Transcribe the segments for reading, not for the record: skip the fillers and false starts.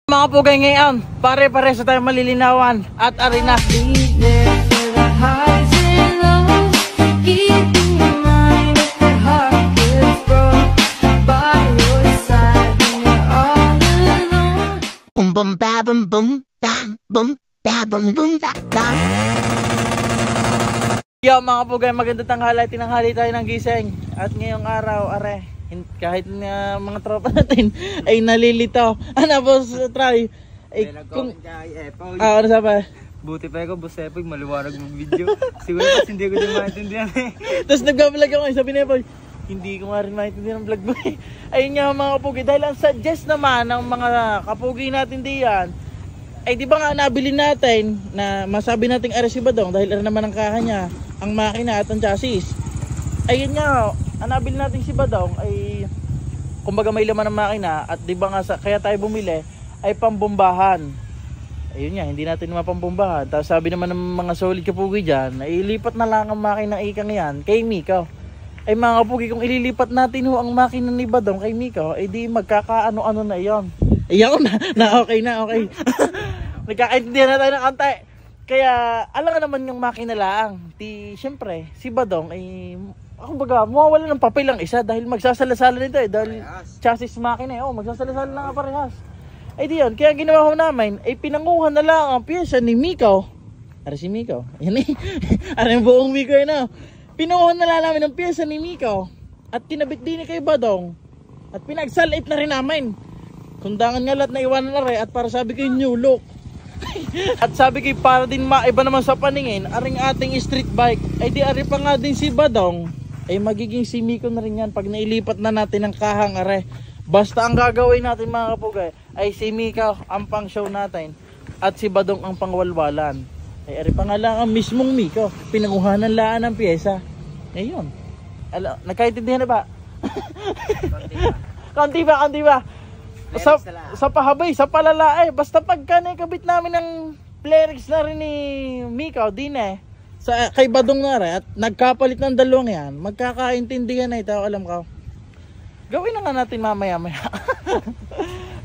Mga pugay ngayon, pare-pare sa tayo malilinawan at arena. Boom boom ba boom boom bam boom ba boom boom ba bam. Yo mga pugay, maganda tinanghali tayo ng gising. At ngayong araw, kahit na mga tropa natin ay nalilito. Ano boss, try. Ay, kung ano sabi? Buti pa ako, boss Epoy, maliwanag ng video. Siguro kasi hindi ko din maintindihan eh. Tapos nag-vlog ako, sabi ni Epoy, hindi ko nga rin maintindihan ang vlog mo eh. Ayun nga mga kapugi, dahil ang suggest naman ng mga kapugi natin diyan, ay di ba nga nabili natin na masabi nating RC Badong dahil naman ang kaha niya, ang makina at ang chassis. Ayun nga, ang nabili natin si Badong ay kumbaga may laman ng makina at di ba nga kaya tayo bumili ay pambombahan. Ayun nga, hindi natin mapambombahan. Tapos sabi naman ng mga solid kapugi dyan, ay ilipat na lang ang makina ikang yan kay Miko. Ay mga kapugi, kung ililipat natin ang makina ni Badong kay Miko, ay di magkakaano-ano na yon. Iyan na okay na, okay. Nagkakaintindihan na tayo ng kante. Kaya alam nga naman yung makina lang. Siyempre, si Badong ay kumbaga mawawala ng papel lang isa dahil magsasalasala nito eh. Dahil chassis makina eh. Magsasalasala lang parehas. Ay di yun. Kaya ginawa ko namin ay pinanguhan na lang ang pyesa ni Miko. Ara si Miko. Yan eh. Ara yung buong Miko yun ah. Pinanguhan na lang namin ang pyesa ni Miko. At kinabit din kay Badong. At pinagsalit na rin namin. Kundangan nga lahat na iwanan na rin. At para sabi ko yung new look. At sabi ko para din maiba naman sa paningin aring ating street bike. Ay di ari pa nga din si Badong. Ay magiging si Miko na rin yan pag nailipat na natin ang kahang are. Basta ang gagawin natin mga kapugay ay si Miko ang pang show natin at si Badong ang pangwalwalan. Ay ari pa nga lang ang mismong Miko, pinanguhanan laan ng pyesa. Ayun. Nagkaintindihan na ba? Konti ba? Sa pahabay, sa palala eh. Basta pagka nakabit namin ng Plerix na rin ni Miko din eh. Kay Badong na rin at nagkapalit ng dalawang yan, magkakaintindihan na ito, alam ko. Gawin na nga natin mamaya.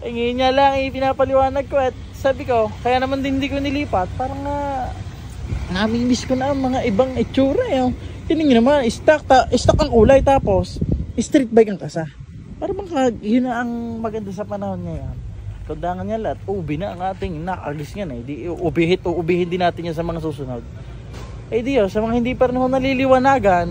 Ay ngayon nga lang pinapaliwanag ko at sabi ko, kaya naman din hindi ko nilipat. Parang namimiss ko na ang mga ibang itsura eh. Tingnan naman, stock ang kulay tapos street bike ang kasa. Para bang yun na ang maganda sa panahon ngayon. Kundangan niya lahat, ubi na ang ating nakagis niyan eh. Di uubihin din natin yan sa mga susunod. Eh di sa mga hindi pa rin naliliwanagan,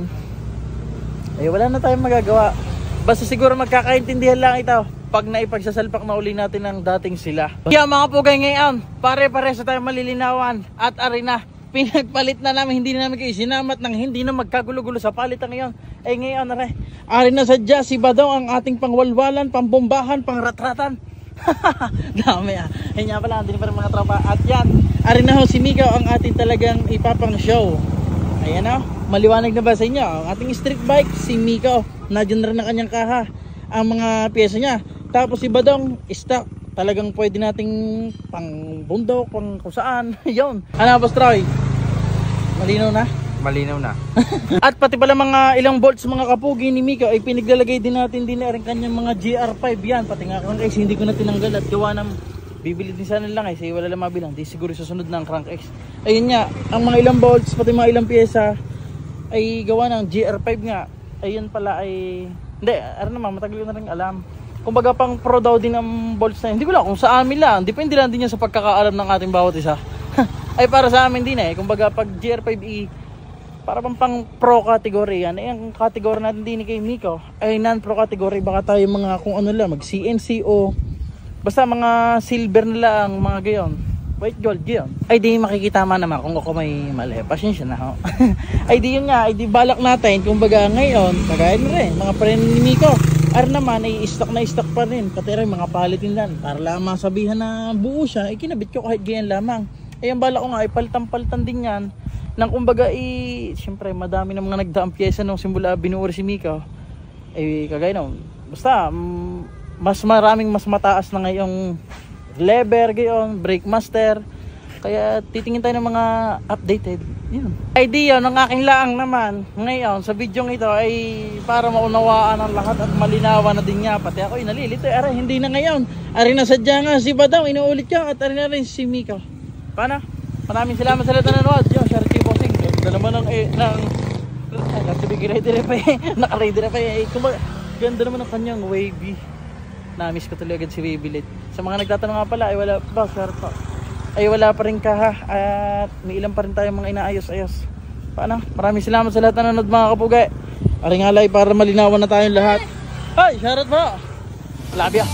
ay wala na tayong magagawa. Basta siguro magkakaintindihan lang ito pag naipagsasalpak na uli natin ang dating sila. Kaya mga pugay ngayon, pare-pare sa tayo malilinawan at arena. Pinagpalit na namin, hindi na namin kayo sinamat nang hindi na magkagulo-gulo sa palitan ngayon. Ay ngayon ari na sadya si Badong ang ating pangwalwalan, pambombahan, pangratratan. Dami Ay nga pala, hindi pa rin mga tropa. At yan, ari na ho si Miko ang ating talagang ipapang show. Ayan maliwanag na ba sa inyo? Ang ating street bike, si Miko, nadyan na rin ang kanyang kaha, ang mga pyesa niya. Tapos si Badong, stock. Talagang pwede nating pang bundok, pang kusaan. Yun. Ano boss Troy? Malinaw na? Malinaw na. At pati pala mga ilang bolts mga kapugi ni Miko ay pinaglalagay din natin din rin kanyang mga GR5 yan. Pati nga crank X hindi ko na tinanggal at gawa ng bibili din sana lang say wala lang mabilang. Di siguro susunod na ang crank X. Ayun nga, ang mga ilang bolts pati mga ilang pyesa ay gawa ng GR5 nga. Ayun pala ay hindi, naman matagal ko na rin alam. Kumbaga pang pro daw din ang bolts na yun. Hindi ko lang kung sa amin lang. Depende lang din yan sa pagkakaalam ng ating bawat isa. Ay para sa amin din eh. Kumbaga pag GR5E para bang pang pro category yan. Ang category natin din kay Miko ay non-pro category. Baka tayo mga kung ano lang, mag CNC o basta mga silver na lang, mga gayon. White gold gayon. Ay di makikita man naman kung ako may mali. Pasensya na ho. Ay di yun nga, ay di balak natin. Kumbaga ngayon, kagaya na rin, mga friend ni Miko. Naman ay stock pa rin. Pati rin mga palitin lang. Para lang masabihan na buo siya, ay kinabit ko kahit ganyan lamang. Ay ang balak ko nga, ay palitan din yan. Nang kumbaga siyempre madami ng mga nagdaang pyesa nung simula binuo si Miko. Kagaya nung basta mas mataas na ngayong lever gayon, brake master. Kaya titingin tayo ng mga updated Yun. Idea ng aking laang naman ngayon sa video ito ay para maunawaan ang lahat at malinawan na din niya. Pati ako nalilito. Aray, hindi na ngayon. Aray na sadya nga si Badang, inuulit ka. At aray na rin si Mika. Paano? Maraming salamat sa lahat na nanood. Yung Sharky Bossing. Ganda naman naka-ready na pa eh. Naka-ready na pa eh. Ganda naman ang kanyang wavy. Na-miss ko tuloy agad si Beyblade. Sa mga nagtatanong nga pala ay wala ba? Ay wala pa rin ka ha. At may ilan pa rin tayong mga inaayos-ayos. Paano? Maraming salamat sa lahat na nanood mga kapugay. Aring halay para malinawan na tayong lahat. Hi! Shoutout po! Love ya!